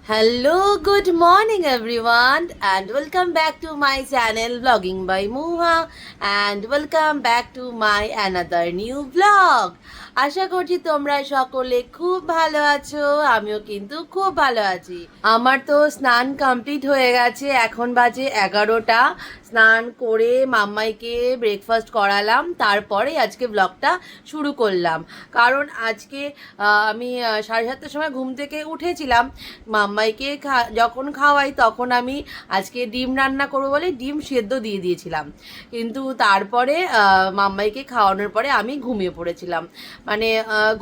Hello, good morning everyone, and welcome back to my channel Vlogging by Muha, and welcome back to my another new vlog. আশা করছি তোমরা সকলে খুব ভালো আছো, আমিও কিন্তু খুব ভালো আছি। আমার তো স্নান কমপ্লিট হয়ে গেছে, এখন বাজে 11টা। স্নান করে মাম্মাইকে ব্রেকফাস্ট করালাম, তারপরে আজকে ব্লগটা শুরু করলাম। কারণ আজকে আমি 7:30টার সময় ঘুম থেকে উঠেছিলাম। মাম্মাইকে যখন খাওয়াই তখন আমি আজকে ডিম রান্না করবো বলে ডিম সেদ্ধ দিয়ে দিয়েছিলাম, কিন্তু তারপরে মাম্মাইকে খাওয়ানোর পরে আমি ঘুমিয়ে পড়েছিলাম। মানে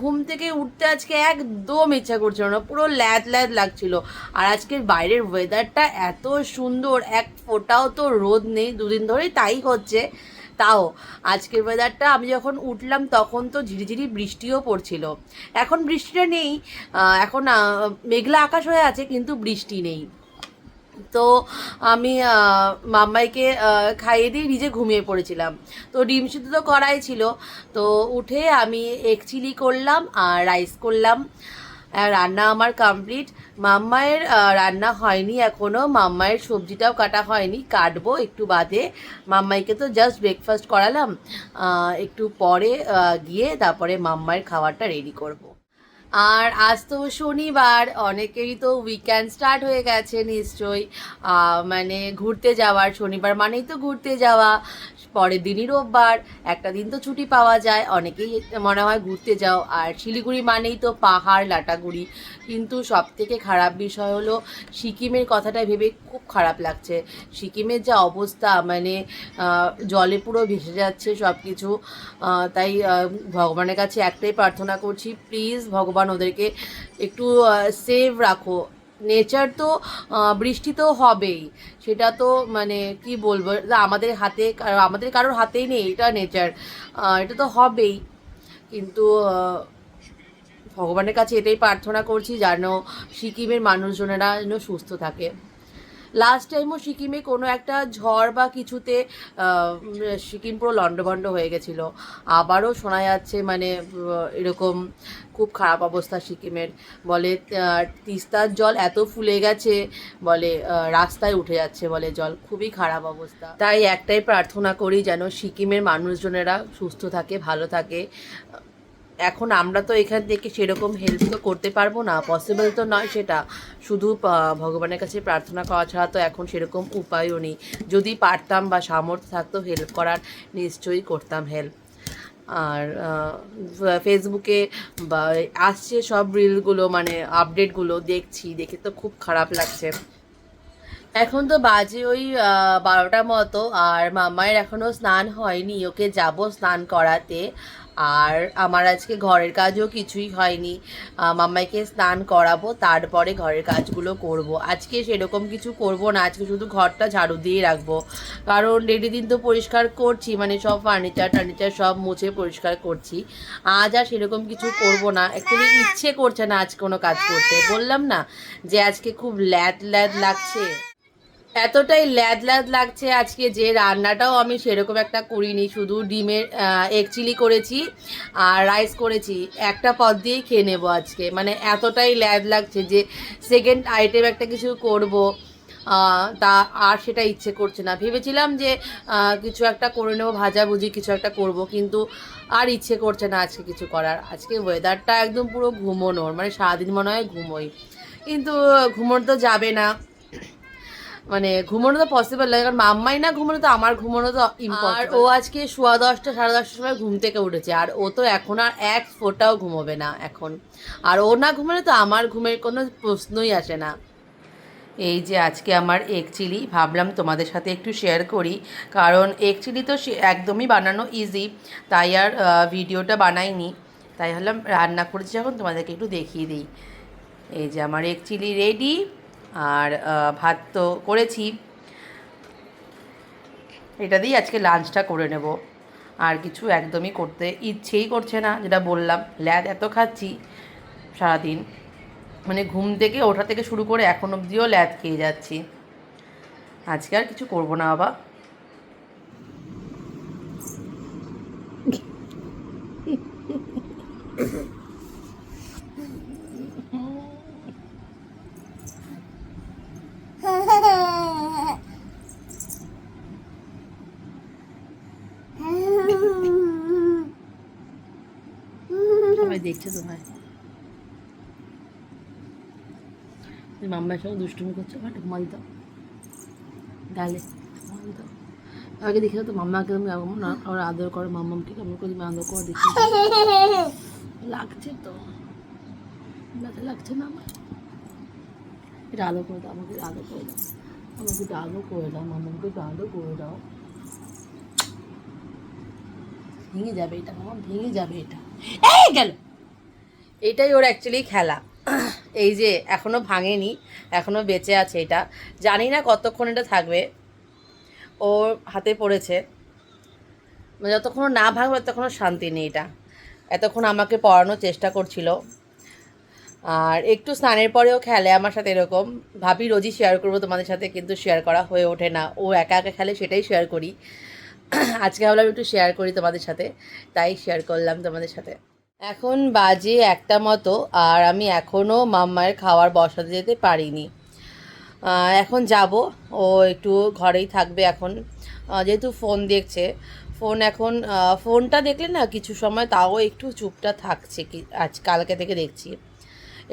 ঘুম থেকে উঠতে আজকে একদম ইচ্ছা করছিল না, পুরো ল্যাদ ল্যাদ লাগছিল। আর আজকের বাইরের ওয়েদারটা এত সুন্দর, এক ফোঁটাও তো রোদ নেই, দুদিন ধরেই তাই হচ্ছে। তাও আজকের ওয়েদারটা, আমি যখন উঠলাম তখন তো ঝিরিঝিরি বৃষ্টিও পড়ছিল। এখন বৃষ্টিটা নেই, এখন মেঘলা আকাশ হয়ে আছে কিন্তু বৃষ্টি নেই। তো আমি মাম্মাইকে খাইয়ে দিয়ে নিজে ঘুমিয়ে পড়েছিলাম। তো ডিম সিদ্ধ তো করাই ছিল, তো উঠে আমি এগ চিলি করলাম আর রাইস করলাম। রান্না আমার কমপ্লিট। মাম্মায়ের রান্না হয়নি এখনও, মাম্মায়ের সবজিটাও কাটা হয়নি, কাটবো একটু বাদে। মাম্মাইকে তো জাস্ট ব্রেকফাস্ট করালাম, একটু পরে গিয়ে তারপরে মাম্মায়ের খাবারটা রেডি করব। আর আজ তো শনিবার, অনেকেরই তো উইকেন্ড স্টার্ট হয়ে গেছে নিশ্চয়ই। মানে ঘুরতে যাওয়ার, শনিবার মানেই তো ঘুরতে যাওয়া, পরের দিনই রোববার, একটা দিন তো ছুটি পাওয়া যায়, অনেকেই মনে হয় ঘুরতে যাও। আর শিলিগুড়ি মানেই তো পাহাড়, লাটাগুড়ি। কিন্তু সব থেকে খারাপ বিষয় হলো সিকিমের কথাটা ভেবে খুব খারাপ লাগছে। সিকিমের যা অবস্থা, মানে জলে পুরো ভেসে যাচ্ছে সব কিছু। তাই ভগবানের কাছে একটাই প্রার্থনা করছি, প্লিজ ভগবান ওদেরকে একটু সেভ রাখো। নেচার তো বৃষ্টি তো হবেই, সেটা তো মানে কি বলবো, আমাদের হাতে, আমাদের কারোর হাতেই নেই, এটা নেচার, এটা তো হবেই। কিন্তু ভগবানের কাছে এটাই প্রার্থনা করছি যেন সিকিমের মানুষজনেরা যেন সুস্থ থাকে। লাস্ট টাইমও সিকিমে কোনো একটা ঝড় বা কিছুতে সিকিম পুরো লন্ডভন্ড হয়ে গেছিলো। আবারও শোনা যাচ্ছে মানে এরকম খুব খারাপ অবস্থা সিকিমের। বলে তিস্তার জল এত ফুলে গেছে, বলে রাস্তায় উঠে যাচ্ছে বলে জল, খুবই খারাপ অবস্থা। তাই একটাই প্রার্থনা করি যেন সিকিমের মানুষজনেরা সুস্থ থাকে, ভালো থাকে। এখন আমরা তো এখান থেকে সেরকম হেল্প তো করতে পারবো না, পসিবল তো নয় সেটা। শুধু ভগবানের কাছে প্রার্থনা করা ছাড়া তো এখন সেরকম উপায়ও নেই। যদি পারতাম বা সামর্থ্য থাকতো হেল্প করার, নিশ্চয়ই করতাম হেল্প। আর ফেসবুকে বা আসছে সব রিলগুলো, মানে আপডেটগুলো দেখছি, দেখে তো খুব খারাপ লাগছে। এখন তো বাজে ওই 12টার মতো, আর মামায়ের এখনও স্নান হয়নি, ওকে যাব স্নান করাতে। আর আমার আজকে ঘরের কাজও কিছুই হয়নি, মাম্মাইকে স্নান করাবো, তারপরে ঘরের কাজগুলো করব। আজকে সেরকম কিছু করব না, আজকে শুধু ঘরটা ঝাড়ু দিয়ে রাখবো। কারণ ডেলি দিন তো পরিষ্কার করছি, মানে সব ফার্নিচার সব মুছে পরিষ্কার করছি। আজ আর সেরকম কিছু করব না, অ্যাকচুয়ালি ইচ্ছে করছে না আজ কোনো কাজ করতে। বললাম না যে আজকে খুব ল্যাদ ল্যাদ লাগছে, এতটাই ল্যাদ ল্যাদ লাগছে আজকে যে রান্নাটাও আমি সেরকম একটা করিনি, শুধু ডিমের এগ চিলি করেছি আর রাইস করেছি, একটা পদ দিয়েই খেয়ে নেবো আজকে। মানে এতটাই ল্যাদ লাগছে যে সেকেন্ড আইটেম একটা কিছু করব, তা আর সেটা ইচ্ছে করছে না। ভেবেছিলাম যে কিছু একটা করে নেবো, ভাজাভুজি কিছু একটা করব, কিন্তু আর ইচ্ছে করছে না আজকে কিছু করার। আজকে ওয়েদারটা একদম পুরো ঘুমোনোর, মানে সারাদিন মনে হয় ঘুমোই, কিন্তু ঘুমোনো তো যাবে না, মানে ঘুমানো তো পসিবল লাগে, কারণ মাম্মাই না ঘুমানো তো আমার ঘুমানো তো ইম্পসিবল। আর ও আজকে 10:15 10:30টার সময় ঘুম থেকে উঠেছে, আর ও তো এখন আর এক ফোঁটাও ঘুমোবে না এখন। আর ও না ঘুমালে তো আমার ঘুমের কোনো প্রশ্নই আসে না। এই যে আজকে আমার এগ চিলি, ভাবলাম তোমাদের সাথে একটু শেয়ার করি, কারণ এগ চিলি তো একদমই বানানো ইজি, তাই আর ভিডিওটা বানাইনি। তাই ভাবলাম রান্না করেছি যখন তোমাদেরকে একটু দেখিয়ে দিই। এই যে আমার এগ চিলি রেডি, আর ভাত তো করেছি, এটা দিয়েই আজকে লাঞ্চটা করে নেব। আর কিছু একদমই করতে ইচ্ছেই করছে না, যেটা বললাম ল্যাদ এত খাচ্ছি সারাদিন, মানে ঘুম থেকে ওঠা থেকে শুরু করে এখন অবধিও ল্যাদ খেয়ে যাচ্ছি। আজকে আর কিছু করব না বাবা। দেখছে তোমায়, মাম্মার সঙ্গে দুষ্টুমি করছো, বাট ঘুমা দিতাম গালে, ঘুমা দিতাম। আগে দেখে তো মাম্মাকে তুমি আমার আদর করো, মাম্মাকে কেমন করে তুমি আদর করো দেখে লাগছে তো, ব্যথা লাগছে না আমার? এটা আদর করে দাও, আমাকে আদর করে দাও, আমাকে একটু আদর করে দাও, মাম্মাকে একটু আদর করে দাও। ভেঙে যাবে এটা, মামা ভেঙে যাবে এটা, এই গেল। এটাই ওর অ্যাকচুয়ালি খেলা। এই যে এখনো ভাঙেনি, এখনো বেঁচে আছে এটা, জানি না কতক্ষণ এটা থাকবে। ওর হাতে পড়েছে, যতক্ষণ না ভাঙবে ততক্ষণ শান্তি নেই এটা। এতক্ষণ আমাকে পড়ানোর চেষ্টা করছিল, আর একটু স্নানের পরেও খেলে আমার সাথে এরকম। ভাবি রোজই শেয়ার করবো তোমাদের সাথে, কিন্তু শেয়ার করা হয়ে ওঠে না। ও একা একা খেলে, সেটাই শেয়ার করি। আজকে ভাবলাম একটু শেয়ার করি তোমাদের সাথে, তাই শেয়ার করলাম তোমাদের সাথে। এখন বাজে 1টা মতো, আর আমি এখনও মাম্মায়ের খাওয়ার বসাতে যেতে পারিনি। এখন যাব, ও একটু ঘরেই থাকবে এখন, যেহেতু ফোন দেখছে। ফোন এখন ফোনটা দেখলে না কিছু সময় তাও একটু চুপটা থাকছে, কি আজ কালকে থেকে দেখছি।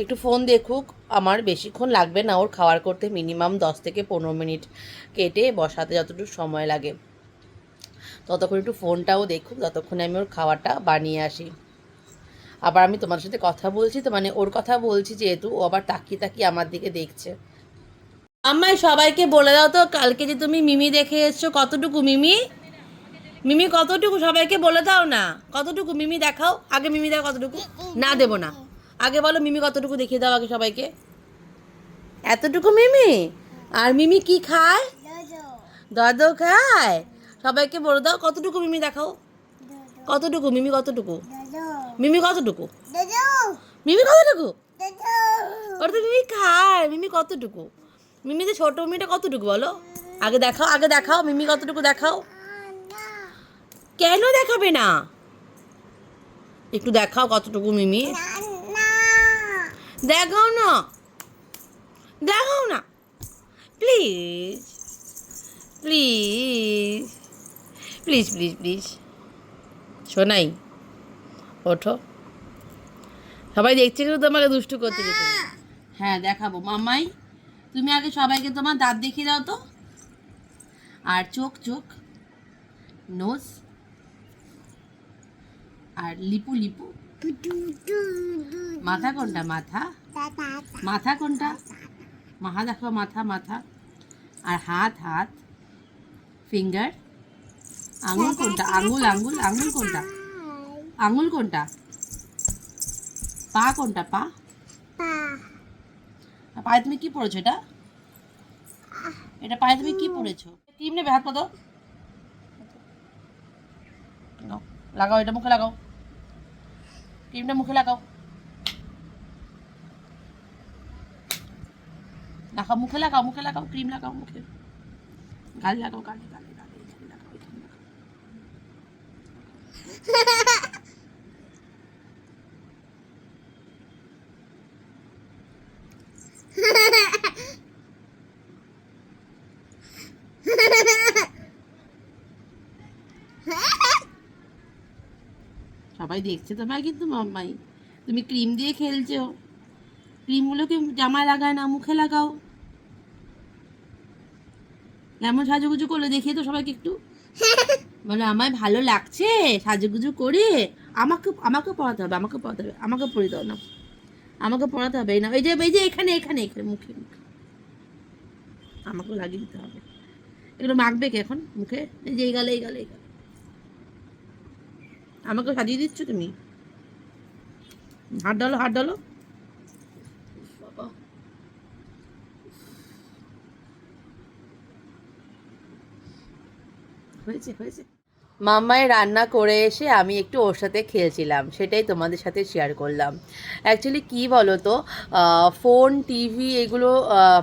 একটু ফোন দেখুক, আমার বেশিক্ষণ লাগবে না ওর খাওয়ার করতে, মিনিমাম 10 থেকে 15 মিনিট কেটে বসাতে যতটুকু সময় লাগে, ততক্ষণ একটু ফোনটাও দেখুক, ততক্ষণে আমি ওর খাওয়াটা বানিয়ে আসি। আবার আমি তোমার সাথে কথা বলছি তো, মানে ওর কথা বলছি যেহেতু, ও আবার তাকিয়ে তাকিয়ে আমার দিকে দেখছে। আমায় সবাইকে বলে দাও তো, কালকে যে তুমি মিমি দেখে এসছো, কতটুকু মিমি, মিমি কতটুকু সবাইকে বলে দাও না, কতটুকু মিমি দেখাও আগে, মিমি দেখো কতটুকু। না দেবো না, আগে বলো মিমি কতটুকু দেখিয়ে দাও আগে সবাইকে। এতটুকু মিমি? আর মিমি কি খায়? দাদু খায়? সবাইকে বলে দাও কতটুকু মিমি দেখাও, কতটুকু মিমি, কতটুকু মিমি, কতটুকু মিমি, কতটুকু ওর তো মিমি খায়, মিমি কতটুকু, মিমি যে ছোট মিমিটা কতটুকু বলো আগে দেখাও, আগে দেখাও মিমি কতটুকু দেখাও। কেন দেখাবে না, একটু দেখাও কতটুকু মিমি, দেখাও না, দেখাও না please, please please please please. শোনাই, ওঠো, সবাই দেখছে কিন্তু তোমাকে দুষ্টু করতে যেতে। হ্যাঁ দেখাবো মাম্মাই, তুমি আগে সবাইকে তোমার দাঁত দেখিয়ে দাও তো, আর চোখ, চোখ, নোজ, আর লিপু, লিপু, মাথা কোনটা, মাথা, মাথা কোনটা, মাথা দেখো, মাথা, মাথা, আর হাত, হাত, ফিঙ্গার, আঙুল কোনটা, আঙুল, আঙুল, আঙুল কোনটা, আঙুল কোনটা, পা কোনটা, পা, পায়ে তুমি কি পড়েছো, এটা এটা পায়ে তুমি কি পড়েছো? ক্রিম নেবে, হাত পাতো, লাগাও, এটা মুখে লাগাও, ক্রিমটা মুখে লাগাও, লাগাও মুখে, লাগাও মুখে, লাগাও ক্রিম, লাগাও মুখে, গালে লাগাও, গালে, গালে, গালে, এখানে লাগাও, এখানে লাগাও। সবাই দেখছে তোমায় কিন্তু মাম্মাই, তুমি ক্রিম দিয়ে খেলছো, ক্রিমগুলোকে জামায় লাগায় না, মুখে লাগাও। কেমন সাজুগুজু করলে দেখিয়ে তো সবাইকে একটু, বলে আমায় ভালো লাগছে সাজুগুজু করে, আমাকে আমাকে পড়াতে হবে, আমাকে পড়াতে হবে, আমাকে পড়ে দাও না, আমাকে পড়াতে হবে না, এই যে এই যে এখানে, এখানে, এখানে মুখে, মুখে আমাকে লাগিয়ে দিতে হবে। এগুলো মাখবে কে এখন মুখে, এই যে এই গালে, এই গালে, এই গালে, আমাকে সাজিয়ে দিচ্ছ তুমি, হাত ডালো, হাত ডালো, বাবা হয়েছে, হয়েছে। মাম্মায় রান্না করে এসে আমি একটু ওর সাথে খেলছিলাম, সেটাই তোমাদের সাথে শেয়ার করলাম। অ্যাকচুয়ালি কী বলো তো, ফোন, টিভি এগুলো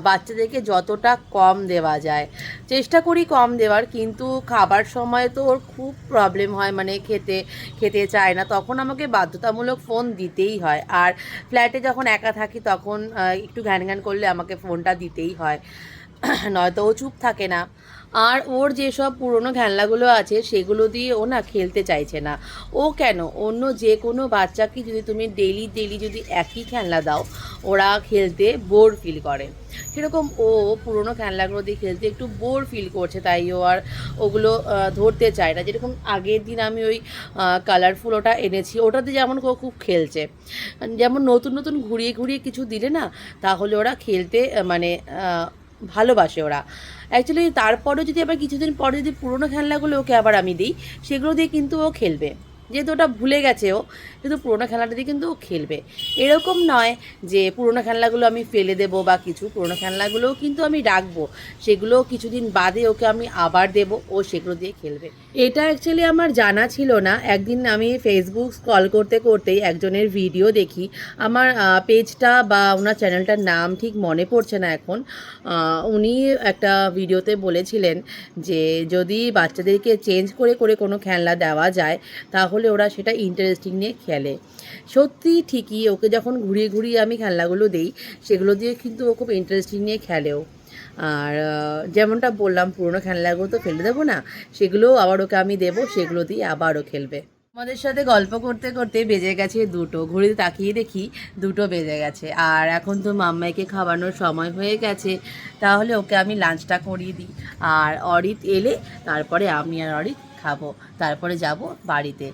বাচ্চাদেরকে যতটা কম দেওয়া যায় চেষ্টা করি কম দেওয়ার, কিন্তু খাবার সময় তো ওর খুব প্রবলেম হয়, মানে খেতে খেতে চায় না, তখন আমাকে বাধ্যতামূলক ফোন দিতেই হয়। আর ফ্ল্যাটে যখন একা থাকি তখন একটু ঘ্যান ঘ্যান করলে আমাকে ফোনটা দিতেই হয়। নয়তো ও চুপ থাকে না। আর ওর যেসব পুরনো খেলনাগুলো আছে সেগুলো দিয়ে ও না খেলতে চাইছে না। ও কেন, অন্য যে কোনো বাচ্চাকে যদি তুমি ডেলি ডেলি যদি একই খেলনা দাও, ওরা খেলতে বোর ফিল করে। সেরকম ও পুরনো খেলনাগুলো দিয়ে খেলতে একটু বোর ফিল করছে, তাই ও আর ওগুলো ধরতে চায় না। যেরকম আগের দিন আমি ওই কালারফুল ওটা এনেছি, ওটাতে যেমন ও খুব খেলছে। যেমন নতুন নতুন ঘুরিয়ে ঘুরিয়ে কিছু দিলে না, তাহলে ওরা খেলতে মানে ভালোবাসে ওরা অ্যাকচুয়ালি। তারপরেও যদি আবার কিছুদিন পরে যদি পুরোনো খেলনাগুলো ওকে আবার আমি দিই, সেগুলো দিয়ে কিন্তু ও খেলবে। যেহেতু ওটা ভুলে গেছে ও, কিন্তু পুরোনো খেলনাটা দিয়ে কিন্তু ও খেলবে। এরকম নয় যে পুরোনো খেলনাগুলো আমি ফেলে দেবো বা কিছু, পুরোনো খেলনাগুলোও কিন্তু আমি রাখবো, সেগুলো কিছুদিন বাদে ওকে আমি আবার দেবো, ও সেগুলো দিয়ে খেলবে। এটা অ্যাকচুয়ালি আমার জানা ছিল না। একদিন আমি ফেসবুক স্ক্রল করতে করতেই একজনের ভিডিও দেখি। আমার পেজটা বা ওনার চ্যানেলটার নাম ঠিক মনে পড়ছে না এখন। উনি একটা ভিডিওতে বলেছিলেন যে যদি বাচ্চাদেরকে চেঞ্জ করে করে কোনো খেলনা দেওয়া যায়, তাহলে ওরা সেটা ইন্টারেস্টিং নিয়ে খেলে। সত্যি ঠিকই, ওকে যখন ঘুরিয়ে ঘুরিয়ে আমি খেলনাগুলো দিই, সেগুলো দিয়ে কিন্তু ও খুব ইন্টারেস্টিং নিয়ে খেলেও। আর যেমনটা বললাম, পুরোনো খেলনাগুলো তো ফেলে দেবো না, সেগুলোও আবার ওকে আমি দেবো, সেগুলো দিয়ে আবারও খেলবে। আমাদের সাথে গল্প করতে করতে বেজে গেছে 2টো, ঘড়িতে তাকিয়ে দেখি 2টো বেজে গেছে। আর এখন তো মাম্মাইকে খাওয়ানোর সময় হয়ে গেছে, তাহলে ওকে আমি লাঞ্চটা করিয়ে দিই। আর অরিত এলে তারপরে আমি আর অরিত খাবো, তারপরে যাব বাড়িতে।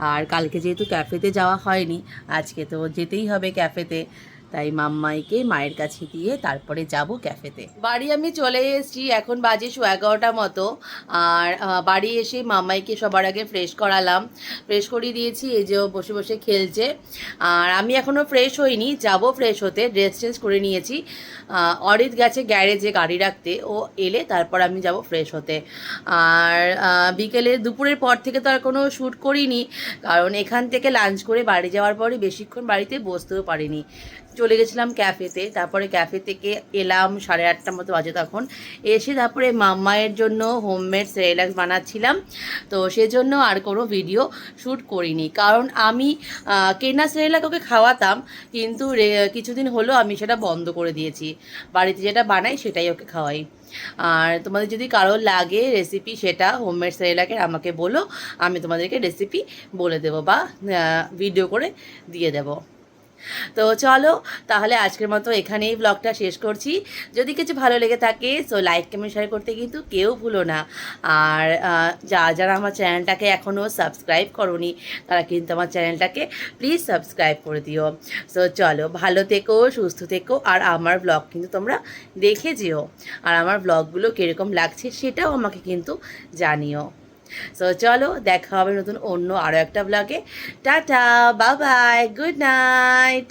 আর কালকে যেহেতু ক্যাফেতে যাওয়া হয়নি, আজকে তো যেতেই হবে ক্যাফেতে, তাই মাম্মাইকে মায়ের কাছে দিয়ে তারপরে যাব ক্যাফেতে। বাড়ি আমি চলে এসেছি, এখন বাজে 11:30 মতো। আর বাড়ি এসে মাম্মাইকে সবার আগে ফ্রেশ করালাম, ফ্রেশ করিয়ে দিয়েছি। এই যে ও বসে বসে খেলছে। আর আমি এখনও ফ্রেশ হইনি, যাব ফ্রেশ হতে, ড্রেস চেঞ্জ করে নিয়েছি। অরিত গেছে গ্যারেজে গাড়ি রাখতে, ও এলে তারপর আমি যাব ফ্রেশ হতে। আর বিকেলে দুপুরের পর থেকে তো আর কোনো শ্যুট করিনি, কারণ এখান থেকে লাঞ্চ করে বাড়ি যাওয়ার পরই বেশিক্ষণ বাড়িতে বসতেও পারিনি। চলে গেছিলাম ক্যাফেতে, তারপরে ক্যাফে থেকে এলাম 8:30 মতো বাজে তখন। এসে তারপরে মাম্মায়ের জন্য হোমমেড সেরেলাক্স বানাচ্ছিলাম, তো সেজন্য আর কোনো ভিডিও শ্যুট করিনি। কারণ আমি কেনা সেরেলাক ওকে খাওয়াতাম, কিন্তু কিছুদিন হলো আমি সেটা বন্ধ করে দিয়েছি। বাড়িতে যেটা বানাই সেটাই ওকে খাওয়াই। আর তোমাদের যদি কারোর লাগে রেসিপি সেটা হোমমেড সেরেলাকের, আমাকে বলো, আমি তোমাদেরকে রেসিপি বলে দেবো বা ভিডিও করে দিয়ে দেবো। তো চলো তাহলে আজকের মতো এখানেই ব্লগটা শেষ করছি। যদি কিছু ভালো লেগে থাকে সো লাইক কমেন্ট শেয়ার করতে কিন্তু কেউ ভুলো না। আর যারা আমার চ্যানেলটাকে এখনও সাবস্ক্রাইব করোনি, তারা কিন্তু আমার চ্যানেলটাকে প্লিজ সাবস্ক্রাইব করে দিও। সো চলো, ভালো থেকো, সুস্থ থেকো, আর আমার ব্লগ কিন্তু তোমরা দেখে যেও। আর আমার ব্লগগুলো কীরকম লাগছে সেটাও আমাকে কিন্তু জানিও। সো চলো, দেখা হবে নতুন অন্য আরও একটা ব্লগে। Tata, bye bye, good night.